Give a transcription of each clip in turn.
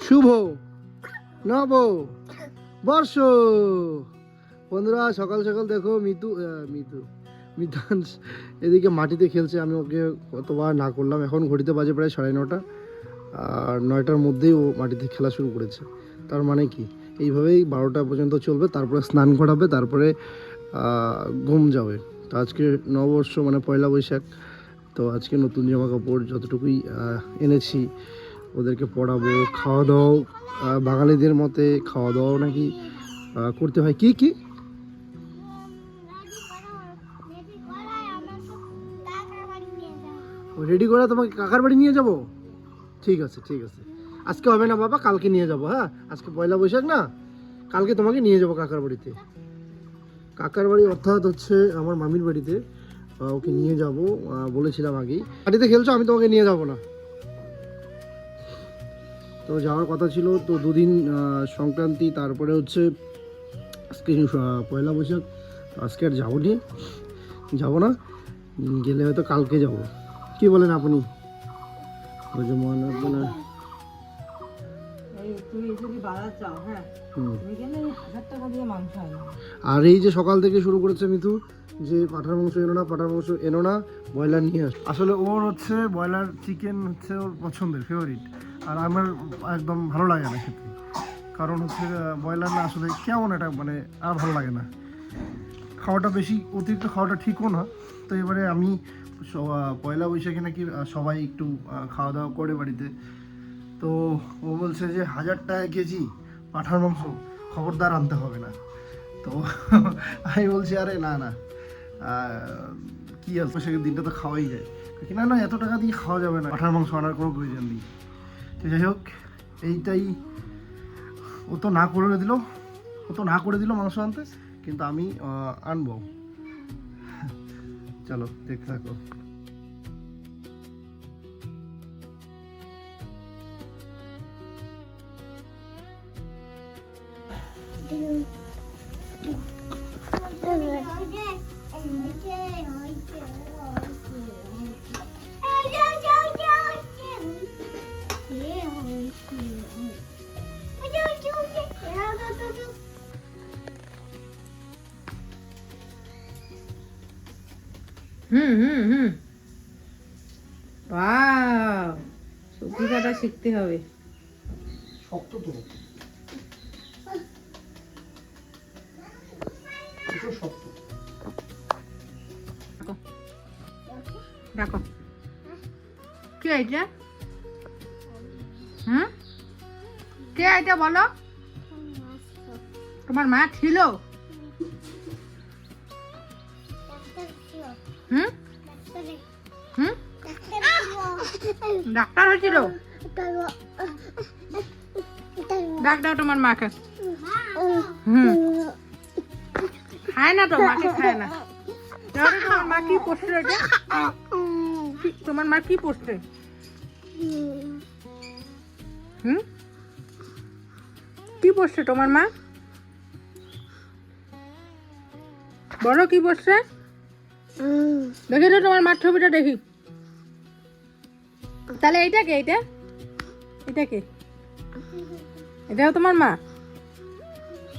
শুভ নব বর্ষ। বন্ধুরা সকাল সকাল দেখো মিতাংশ এদিকে মাটিতে খেলছে। আমি ওকে কতবার না করলাম। এখন ঘড়িতে বাজে প্রায় 9:30, আর 9টার মধ্যেই ও মাটিতে খেলা শুরু করেছে। তার মানে কি এইভাবেই 12টা পর্যন্ত চলবে, তারপরে স্নান করাবে, তারপরে ঘুম যাবে। তো আজকে নববর্ষ মানে পয়লা বৈশাখ। তো আজকে নতুন জামা কাপড় যতটুকুই এনেছি ওদেরকে পরাবো। খাওয়া দাওয়াও বাঙালিদের মতে খাওয়া দাওয়াও নাকি করতে হয়। কি কি রেডি করে তোমাকে কাকার বাড়ি নিয়ে যাব? ঠিক আছে ঠিক আছে, আজকে হবে না বাবা, কালকে নিয়ে যাব। হ্যাঁ, আজকে পয়লা বৈশাখ না, কালকে তোমাকে নিয়ে যাব কাকার বাড়িতে। কাকার বাড়ি অর্থাৎ হচ্ছে আমার মামির বাড়িতে। ওকে নিয়ে যাব বলেছিলাম আগেই। বাড়িতে খেলছো, আমি তোমাকে নিয়ে যাব না। তো যাওয়ার কথা ছিল, তো দুদিন সংক্রান্তি, তারপরে হচ্ছে আজকে পয়লা বৈশাখ। আজকে আর যাবো না, গেলে হয়তো কালকে যাব। কি বলেন আপনি? ওই যে মনে রাখবেন না। আর এই যে সকাল থেকে শুরু করেছে মিতু যে পাঁঠার মাংস এনো না ব্রয়লার নিয়ে আস। আসলে ওর হচ্ছে ব্রয়লার চিকেন হচ্ছে ওর পছন্দের ফেভারিট, আর আমার একদম ভালো লাগে না খেতে। কারণ হচ্ছে ব্রয়লার না আসলে কেমন এটা মানে আর ভালো লাগে না। খাওয়াটা বেশি অতিরিক্ত খাওয়াটা ঠিকও না। তো এবারে আমি পয়লা বৈশাখে নাকি সবাই একটু খাওয়া দাওয়া করে বাড়িতে। তো ও বলছে যে 1000 টাকা কেজি পাঁঠার মাংস খবরদার আনতে হবে না। তো আমি বলছি আরে না না, কি আছে বৈশাখের দিনটা তো খাওয়াই যায়। না না, এত টাকা দিয়ে খাওয়া যাবে না, পাঁঠার মাংস আনার কোনো প্রয়োজন নেই। তো যাই হোক, এইটাই। ও তো না করে দিল মাংস আনতে, কিন্তু আমি আনবো। চলো দেখতে থাকো। ওয়াও, সবজি কাটা শিখতে হবে। শক্ত তো শক্ত। দেখো কে এটা? কে এটা বলো? তোমার মা ছিল? ডাক্তার হয়েছিল? ডাক দাও তোমার মাকে। খায় না তো, মাকে খায় না। তোমার মা কি পড়ছে? তোমার মা কি পড়ছে? কি পড়ছে তোমার মা? বলো কি পড়ছে? দেখি তো তোমার মার ছবিটা দেখি। তাহলে এইটা কে? এটা কে? এটাও তোমার মা?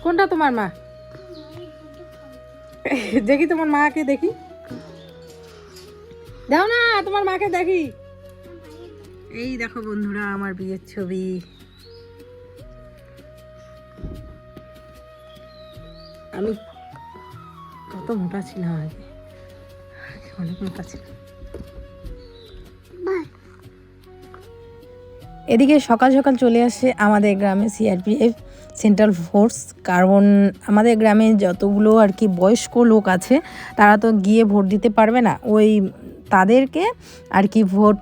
কোনটা তোমার মা? দেখি তোমার মাকে দেখি। দাও না তোমার মাকে দেখি। এই দেখো বন্ধুরা, আমার বিয়ের ছবি। আমি কত মোটা ছিলাম আগে, অনেক মোটা ছিলাম। এদিকে সকাল সকাল চলে আসে আমাদের গ্রামে সিআরপিএফ সেন্ট্রাল ফোর্স। কারণ আমাদের গ্রামে যতগুলো আর কি বয়স্ক লোক আছে তারা তো গিয়ে ভোট দিতে পারবে না, ওই তাদেরকে আর কি ভোট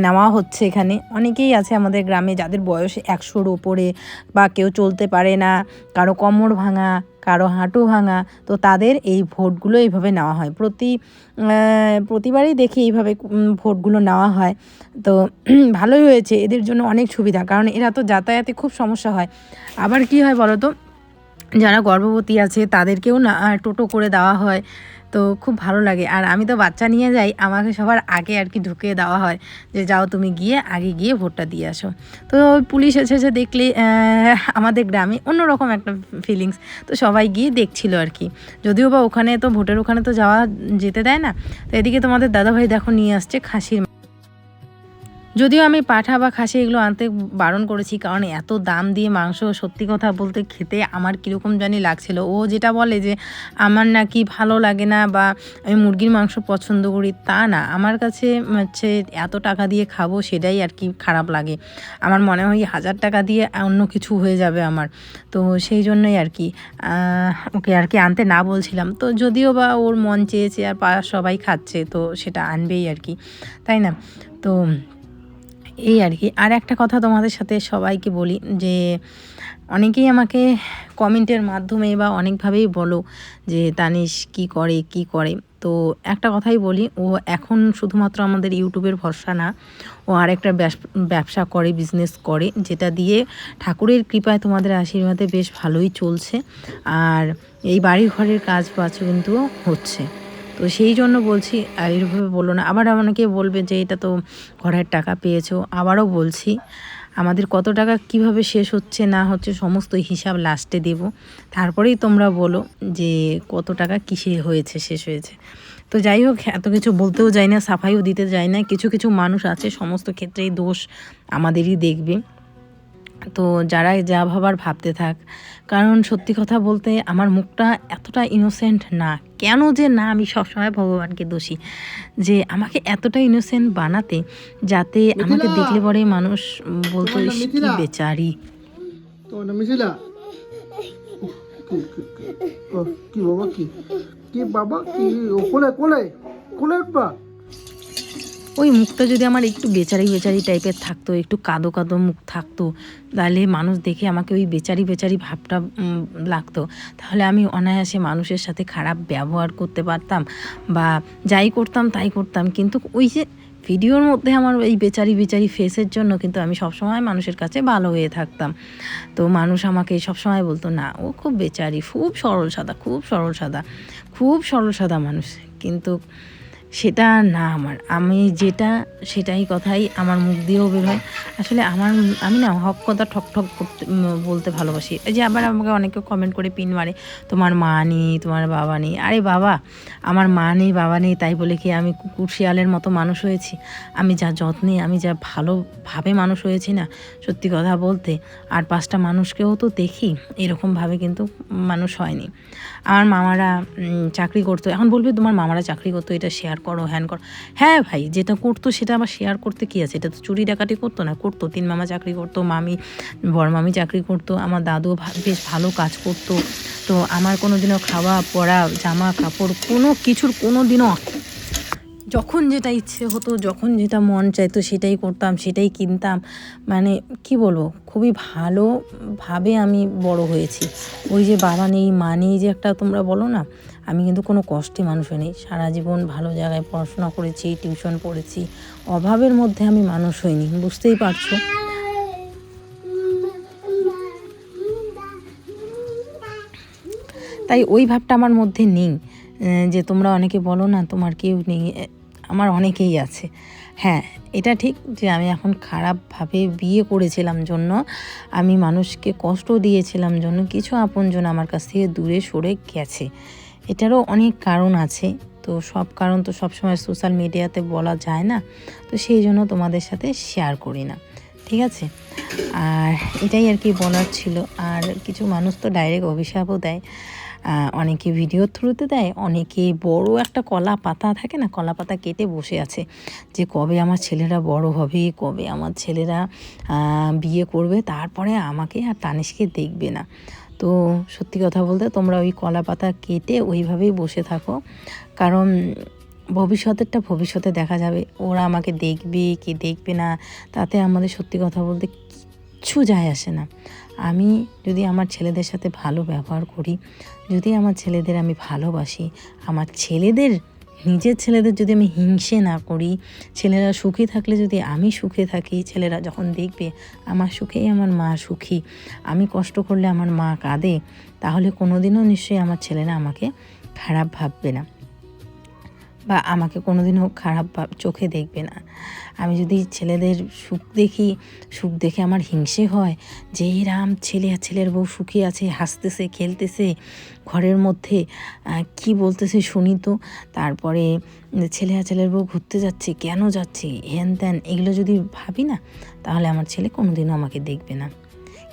নেওয়া হচ্ছে। এখানে অনেকেই আছে আমাদের গ্রামে যাদের বয়স 100-র ওপরে, বা কেউ চলতে পারে না, কারো কোমর ভাঙা, কারো হাঁটু ভাঙা। তো তাদের এই ভোটগুলো এইভাবে নেওয়া হয়। প্রতিবারই দেখি এইভাবে ভোটগুলো নেওয়া হয়। তো ভালোই হয়েছে, এদের জন্য অনেক সুবিধা, কারণ এরা তো যাতায়াতে খুব সমস্যা হয়। আবার কি হয় বলো তো, যারা গর্ভবতী আছে তাদেরকেও না টোটো করে দেওয়া হয়। তো খুব ভালো লাগে। আর আমি তো বাচ্চা নিয়ে যাই, আমাকে সবার আগে আর কি ঢুকিয়ে দেওয়া হয় যে যাও তুমি গিয়ে আগে গিয়ে ভোটটা দিয়ে আসো। তো পুলিশ এসেছে দেখলে আমাদের গ্রামে অন্যরকম একটা ফিলিংস। তো সবাই গিয়ে দেখছিল আর কি, যদিও বা ওখানে তো ভোটের ওখানে তো যাওয়া যেতে দেয় না। তো এদিকে তোমাদের দাদাভাই দেখো নিয়ে আসছে খাসির, যদিও আমি পাঠা বা খাসি এগুলো আনতে বারণ করেছি, কারণ এত দাম দিয়ে মাংস সত্যি কথা বলতে খেতে আমার কীরকম জানি লাগছিল। ও যেটা বলে যে আমার নাকি ভালো লাগে না বা আমি মুরগির মাংস পছন্দ করি, তা না, আমার কাছে হচ্ছে এত টাকা দিয়ে খাবো সেটাই আর কি খারাপ লাগে। আমার মনে হয় 1000 টাকা দিয়ে অন্য কিছু হয়ে যাবে আমার। তো সেই জন্যই আর কি ওকে আর কি আনতে না বলছিলাম। তো যদিও বা ওর মন চেয়েছে আর পাড়ার সবাই খাচ্ছে, তো সেটা আনবেই আর কি, তাই না? তো এই আর কি। আর একটা কথা তোমাদের সাথে সবাইকে বলি যে অনেকেই আমাকে কমেন্টের মাধ্যমে বা অনেকভাবেই বলো যে তানিশ কি করে কি করে। তো একটা কথাই বলি, ও এখন শুধুমাত্র আমাদের ইউটিউবের ভরসা না, ও আরেকটা ব্যবসা করে, বিজনেস করে, যেটা দিয়ে ঠাকুরের কৃপায় তোমাদের আশীর্বাদে বেশ ভালোই চলছে। আর এই বাড়ি ঘরের কাজ বাজও কিন্তু হচ্ছে। তো সেই জন্য বলছি, আর এইভাবে বলো না। আবার অনেকে বলবে যে এটা তো ঘরের টাকা পেয়েছো। আবারও বলছি, আমাদের কত টাকা কিভাবে শেষ হচ্ছে না হচ্ছে সমস্ত হিসাব লাস্টে দেব, তারপরেই তোমরা বলো যে কত টাকা কিসে হয়েছে, শেষ হয়েছে। তো যাই হোক, এত কিছু বলতেও যাই না, সাফাইও দিতে যাই না। কিছু কিছু মানুষ আছে সমস্ত ক্ষেত্রেই দোষ আমাদেরই দেখবে। তো যারা যা ভাবার ভাবতে থাক, কারণ সত্যি কথা বলতে আমার মুখটা এতটা ইনোসেন্ট না। কেন যে না, আমি সবসময় ভগবানকে দোষী যে আমাকে এতটা ইনোসেন্ট বানাতে, যাতে আমাকে দেখলে পরে মানুষ বলতো কি বেচারি। তোমার নাম মিথিলা? কি বাবা, কি কি বাবা, কি কোলে কোলে কোলে উঠবা? ওই মুখটা যদি আমার একটু বেচারি বেচারি টাইপের থাকতো, একটু কাদো কাদো মুখ থাকতো, তাহলে মানুষ দেখে আমাকে ওই বেচারি বেচারি ভাবটা লাগতো, তাহলে আমি অনায়াসে মানুষের সাথে খারাপ ব্যবহার করতে পারতাম বা যাই করতাম তাই করতাম। কিন্তু ওই যে ভিডিওর মধ্যে আমার এই বেচারি বেচারি ফেসের জন্য কিন্তু আমি সবসময় মানুষের কাছে ভালো হয়ে থাকতাম। তো মানুষ আমাকে সবসময় বলতো না, ও খুব বেচারি, খুব সরল সাদা, খুব সরল সাদা, খুব সরল সাদা মানুষ। কিন্তু সেটা না, আমি যেটা সেটাই কথাই আমার মুখ দিয়েও বের হয়। আসলে আমি না হক কথা ঠক ঠক করতে বলতে ভালোবাসি। এই যে আবার আমাকে অনেকে কমেন্ট করে পিন মারে, তোমার মা নেই, তোমার বাবা নেই। আরে বাবা, আমার মা নেই বাবা নেই তাই বলে কি আমি কুকুর শিয়ালের মতো মানুষ হয়েছি? আমি যা যত্নে, আমি যা ভালোভাবে মানুষ হয়েছি না, সত্যি কথা বলতে, আর 5টা মানুষকেও তো দেখি এরকমভাবে কিন্তু মানুষ হয়নি। আমার মামারা চাকরি করতো, এখন বলবে তোমার মামারা চাকরি করতো, এটা শেয়ার করো, হ্যান করো। হ্যাঁ ভাই, যেটা করতো সেটা আবার শেয়ার করতে কী আছে? এটা তো চুরি ডাকাতি করতো না, করতো। 3 মামা চাকরি করতো, বড় মামি চাকরি করতো, আমার দাদু বেশ ভালো কাজ করতো। তো আমার কোনো দিনও খাওয়া পরা জামা কাপড় কোনো কিছুর কোনো দিনও, যখন যেটা ইচ্ছে হতো, যখন যেটা মন চাইতো সেটাই করতাম, সেটাই কিনতাম। মানে কি বলবো, খুবই ভালোভাবে আমি বড় হয়েছি। ওই যে বাবা নেই মা নেই যে একটা তোমরা বলো না, আমি কিন্তু কোনো কষ্টে মানুষ হইনি। সারা জীবন ভালো জায়গায় পড়াশোনা করেছি, টিউশন পড়েছি, অভাবের মধ্যে আমি মানুষ হইনি, বুঝতেই পারছো। তাই ওই ভাবটা আমার মধ্যে নেই যে তোমরা অনেকে বলো না তোমার কেউ নেই, আমার অনেকেই আছে। হ্যাঁ, এটা ঠিক যে আমি এখন খারাপভাবে বিয়ে করেছিলাম জন্য, আমি মানুষকে কষ্ট দিয়েছিলাম জন্য কিছু আপনজন আমার কাছ থেকে দূরে সরে গেছে। এটারও অনেক কারণ আছে। তো সব কারণ তো সবসময় সোশ্যাল মিডিয়াতে বলা যায় না, তো সেই জন্য তোমাদের সাথে শেয়ার করি না, ঠিক আছে? আর এটাই আর কি বলার ছিল। আর কিছু মানুষ তো ডাইরেক্ট অভিশাপও দেয়, অনেকে ভিডিওর থ্রুতে দেয়, অনেকে বড় একটা কলা পাতা থাকে না, কলা পাতা কেটে বসে আছে যে কবে আমার ছেলেরা বড় হবে, কবে আমার ছেলেরা বিয়ে করবে, তারপরে আমাকে আর তানিশকে দেখবে না। তো সত্যি কথা বলতে তোমরা ওই কলা পাতা কেটে ওইভাবেই বসে থাকো, কারণ ভবিষ্যতেরটা ভবিষ্যতে দেখা যাবে। ওরা আমাকে দেখবে কি দেখবে না তাতে আমাদের সত্যি কথা বলতে কিচ্ছু যায় আসে না। আমি যদি আমার ছেলেদের সাথে ভালো ব্যবহার করি, যদি আমার ছেলেদের আমি ভালোবাসি, আমার ছেলেদের, নিজের ছেলেদের যদি আমি হিংসে না করি, ছেলেরা সুখী থাকলে যদি আমি সুখে থাকি, ছেলেরা যখন দেখবে আমার সুখেই আমার মা সুখী, আমি কষ্ট করলে আমার মা কাঁদে, তাহলে কোনো দিনও নিশ্চয়ই আমার ছেলেরা আমাকে খারাপ ভাববে না। বা আমাকে কোনোদিনও খারাপ চোখে দেখবে না। আমি যদি ছেলেদের সুখ দেখে আমার হিংসে হয় যে এরাম ছেলে আর ছেলের বউ সুখী আছে, হাসতেছে খেলতেছে ঘরের মধ্যে, কি বলতেছে শুনি তো, তারপরে ছেলে আর ছেলের বউ ঘুরতে যাচ্ছে, কেন যাচ্ছে, হ্যান ত্যান, এগুলো যদি ভাবি না, তাহলে আমার ছেলে কোনোদিনও আমাকে দেখবে না।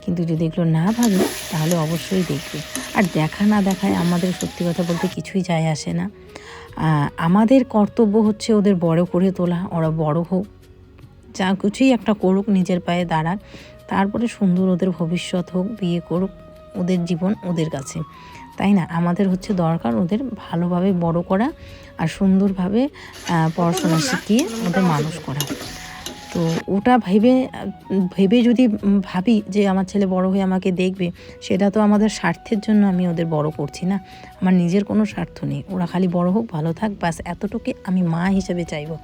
কিন্তু যদি এগুলো না ভাবি তাহলে অবশ্যই দেখবে। আর দেখা না দেখায় আমাদের সত্যি কথা বলতে কিছুই যায় আসে না। আমাদের কর্তব্য হচ্ছে ওদের বড় করে তোলা, ওরা বড় হোক, যা কিছুই একটা করুক, নিজের পায়ে দাঁড়াক, তারপরে সুন্দর ওদের ভবিষ্যৎ হোক, বিয়ে করুক, ওদের জীবন ওদের কাছে, তাই না? আমাদের হচ্ছে দরকার ওদের ভালোভাবে বড় করা আর সুন্দরভাবে পড়াশোনা শিখিয়ে ওদের মানুষ করা। তো ওটা ভেবে যদি ভাবি যে আমার ছেলে বড় হয়ে আমাকে দেখবে, সেটা তো আমাদের স্বার্থের জন্য আমি ওদের বড় করছি না, আমার নিজের কোনো স্বার্থ নেই। ওরা খালি বড় হোক, ভালো থাক, বাস এতটুকু আমি মা হিসেবে চাইবো,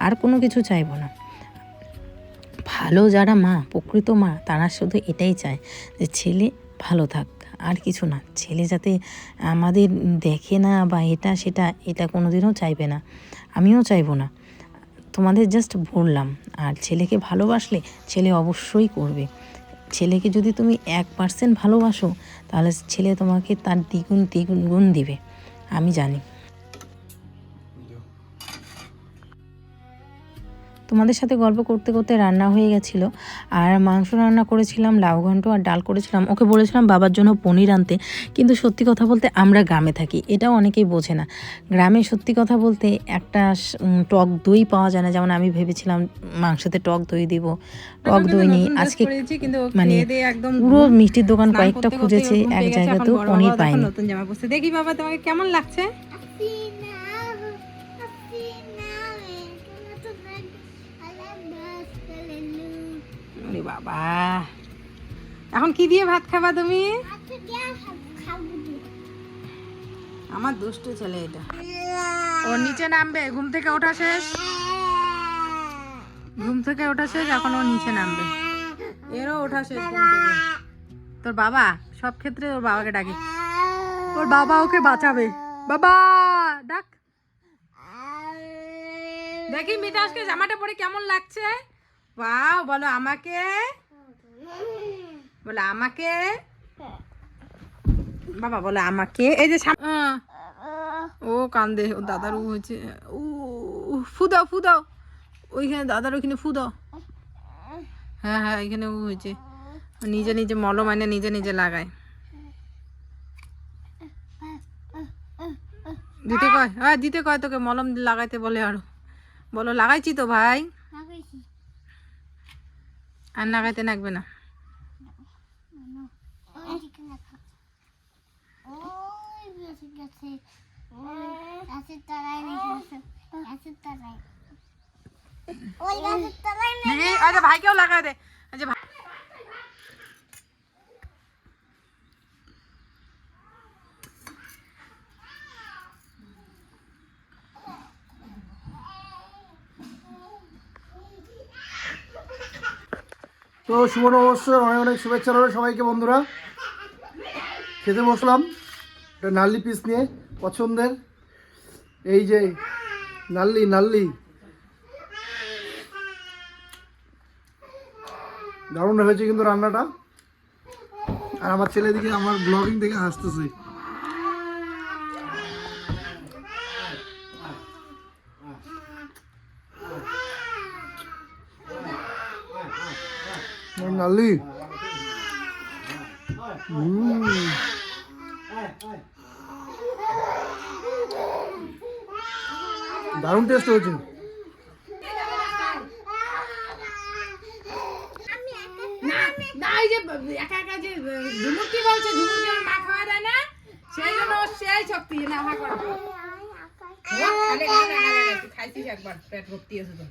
আর কোনো কিছু চাইবো না। ভালো যারা মা, প্রকৃত মা, তারা শুধু এটাই চায় যে ছেলে ভালো থাক, আর কিছু না। ছেলে যাতে আমাদের দেখে না বা এটা সেটা, এটা কোনোদিনও চাইবে না, আমিও চাইবো না। তোমাদের জাস্ট বললাম। আর ছেলেকে ভালোবাসলে ছেলে অবশ্যই করবে। ছেলেকে যদি তুমি 1% ভালোবাসো, তাহলে ছেলে তোমাকে তার দ্বিগুণ গুণ দিবে, আমি জানি। তোমাদের সাথে গল্প করতে করতে রান্না হয়ে গেছিলো। আর মাংস রান্না করেছিলাম, লাউ ঘন্ট আর ডাল করেছিলাম। ওকে বলেছিলাম বাবার জন্য পনির আনতে, কিন্তু সত্যি কথা বলতে আমরা গ্রামে থাকি, এটাও অনেকেই বোঝে না। গ্রামে সত্যি কথা বলতে একটা টক দই পাওয়া যায় না। যেমন আমি ভেবেছিলাম মাংসতে টক দই দিব, টক দই নেই আজকে, মানে পুরো মিষ্টির দোকান কয়েকটা খুঁজেছে, এক জায়গাতেও পনির পাইনি। নতুন জামা পরছে, দেখি বাবা তোমাকে কেমন লাগছে। বাবা, এখন কি দিয়ে ভাত খাবা তুমি? আমার দুষ্টু ছেলে এটা, ওর নিচে নামবে। ঘুম থেকে ওঠা শেষ, এখন ও নিচে নামবে। এরও ওঠা শেষ ঘুম থেকে। তোর বাবা সব ক্ষেত্রে ওর বাবাকে ডাকে, ওর বাবা ওকে বাঁচাবে। বাবা ডাক। দেখি মিতাসকে জামাটা পরে কেমন লাগছে। ওয়াও, বলো আমাকে, বলো আমাকে, বাবা বলো আমাকে। এই যে ও কান্দে, ও দাদার হয়েছে। ফুদাও ফুদাও, ওইখানে দাদার ওইখানে ফুদাও। হ্যাঁ হ্যাঁ, এখানে হয়েছে। নিজে নিজে মলম আনে নিজে নিজে লাগায়। দিতে কয় তোকে মলম লাগাইতে বলে। আরো বলো লাগাইছি তো ভাই, আর লাগাইতে লাগবে না। ভাইকেও লাগাই দে। তো শুভ নববর্ষের অনেক অনেক শুভেচ্ছা রইল সবাইকে। বন্ধুরা, খেতে বসলাম একটা নাল্লি পিস নিয়ে, পছন্দের, এই যে নাল্লি দারুণ হয়েছে কিন্তু রান্নাটা। আর আমার ছেলে দিকে আমার ব্লগিং দেখে হাসতেছে। নাল্লি দারুণ টেস্ট হয়েছে। একা একা যে ঝুমুর কি বলছে, ঝুমুর কি মা খাওয়া দেয় না, সেই জন্য সেই শক্তি না হা করে। খাইছিস একবার, পেট ভর্তি আছে তো।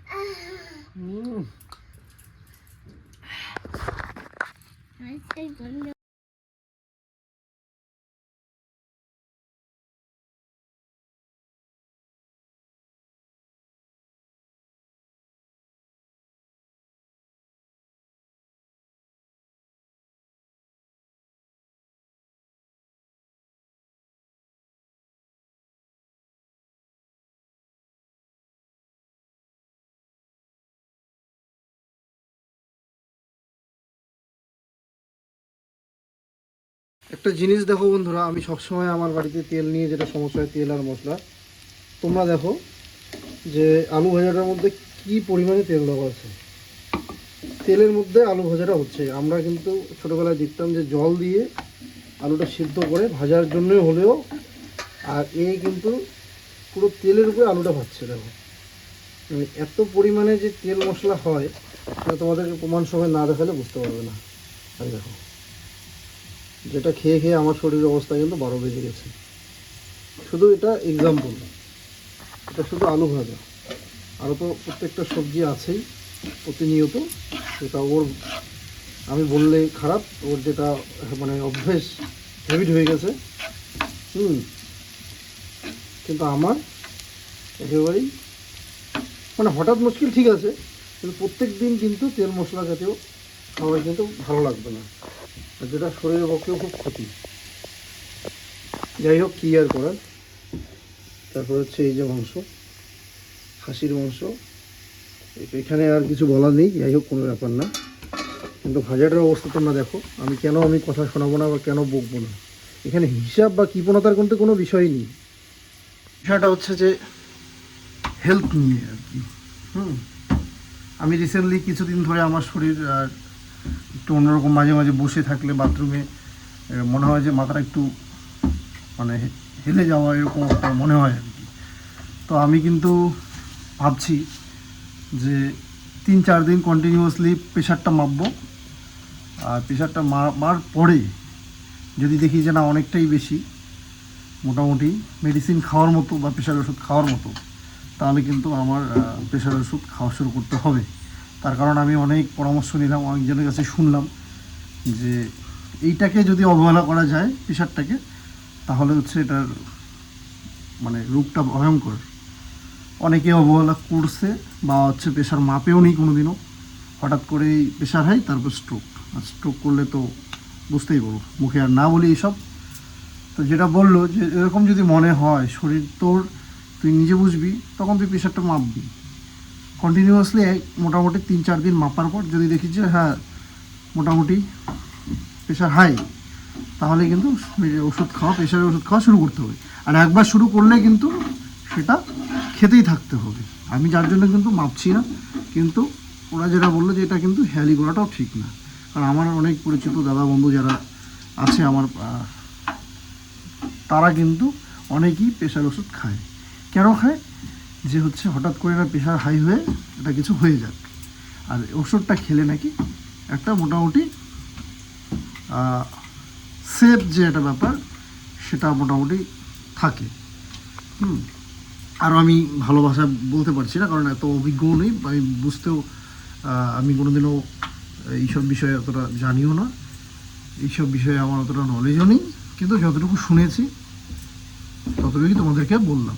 একটা জিনিস দেখো বন্ধুরা, আমি সবসময় আমার বাড়িতে তেল নিয়ে যেটা সমস্যা হয়, তেল আর মশলা, তোমরা দেখো যে আলু ভাজাটার মধ্যে কি পরিমাণে তেল দেওয়া আছে। তেলের মধ্যে আলু ভাজাটা হচ্ছে। আমরা কিন্তু ছোটোবেলায় দেখতাম যে জল দিয়ে আলুটা সিদ্ধ করে ভাজার জন্যই হলেও, আর এই কিন্তু পুরো তেলের উপরে আলুটা ভাজছে। দেখো মানে এত পরিমাণে যে তেল মশলা হয়, সেটা তোমাদেরকে প্রমাণ সময় না দেখালে বুঝতে পারবে না। আর দেখো, যেটা খেয়ে খেয়ে আমার শরীরের অবস্থা কিন্তু 12 বেজে গেছে। শুধু এটা এক্সাম্পল, এটা শুধু আলু ভাজা, আরও তো প্রত্যেকটা সবজি আছেই প্রতিনিয়ত। সেটা ওর, আমি বললে খারাপ, ওর যেটা মানে অভ্যেস, হ্যাবিট হয়ে গেছে। কিন্তু আমার একেবারেই মানে হঠাৎ মুশকিল, ঠিক আছে, কিন্তু প্রত্যেক দিন কিন্তু তেল মশলা জাতীয় খাবার কিন্তু ভালো লাগবে না, আর যেটা শরীরের পক্ষেও খুব ক্ষতি। যাই হোক, কী আর করার। তারপর হচ্ছে এই যে মাংস, খাসির মাংস, এখানে আর কিছু বলার নেই। যাই হোক, কোনো ব্যাপার না। কিন্তু ভাজাটার অবস্থা তোমরা দেখো। আমি কথা শোনাবো না বা কেন বকবো না, এখানে হিসাব বা কৃপণতার কিন্তু কোনো বিষয় নেই। বিষয়টা হচ্ছে যে হেলথ নিয়ে আর কি। আমি রিসেন্টলি কিছুদিন ধরে আমার শরীর একটু অন্যরকম, মাঝে মাঝে বসে থাকলে বাথরুমে মনে হয় যে মাথাটা একটু মানে হেলে যাওয়া, এরকম একটা মনে হয় আর কি। তো আমি কিন্তু ভাবছি যে 3-4 দিন কন্টিনিউয়াসলি প্রেশারটা মাপবো। আর প্রেশারটা মাপার পরে যদি দেখি যে না অনেকটাই বেশি, মোটামুটি মেডিসিন খাওয়ার মতো বা প্রেশার ওষুধ খাওয়ার মতো, তাহলে কিন্তু আমার প্রেশার ওষুধ খাওয়া শুরু করতে হবে। তার কারণ আমি অনেক পরামর্শ নিলাম, অনেকজনের কাছে শুনলাম যে এইটাকে যদি অবহেলা করা যায়, প্রেশারটাকে, তাহলে হচ্ছে এটার মানে রূপটা ভয়ঙ্কর। অনেকে অবহেলা করছে বা হচ্ছে প্রেশার মাপেও নেই কোনোদিনও, হঠাৎ করেই প্রেশার হাই, তারপর স্ট্রোক। আর স্ট্রোক করলে তো বুঝতেই পারো, মুখে আর না বলি এইসব। তো যেটা বললো যে এরকম যদি মনে হয় শরীর তোর, তুই নিজে বুঝবি, তখন তুই প্রেশারটা মাপবি কন্টিনিউয়াসলি। মোটামুটি 3-4 দিন মাপার পর যদি দেখি যে হ্যাঁ মোটামুটি প্রেশার হাই, তাহলে কিন্তু ওষুধ খাওয়া, প্রেশারের ওষুধ খাওয়া শুরু করতে হবে। আর একবার শুরু করলে কিন্তু সেটা খেতেই থাকতে হবে। আমি যার জন্য কিন্তু মাপছি না, কিন্তু ওরা যেটা বললো যে এটা কিন্তু হেয়ালি করাটাও ঠিক না। কারণ আমার অনেক পরিচিত দাদা বন্ধু যারা আছে আমার, তারা কিন্তু অনেকেই প্রেশার ওষুধ খায়। কেন খায়? যে হচ্ছে হঠাৎ করে না প্রেশার হাই হয়ে এটা কিছু হয়ে যাক, আর ওষুধটা খেলে নাকি একটা মোটামুটি সেফ যে একটা ব্যাপার, সেটা মোটামুটি থাকে। আর আমি ভালোবাসা বলতে পারছি না, কারণ এত অভিজ্ঞও নেই, আমি বুঝতেও, আমি কোনোদিনও এইসব বিষয়ে অতটা জানিও না, এইসব বিষয়ে আমার অতটা নলেজও নেই। কিন্তু যতটুকু শুনেছি ততটুকুই তোমাদেরকে বললাম।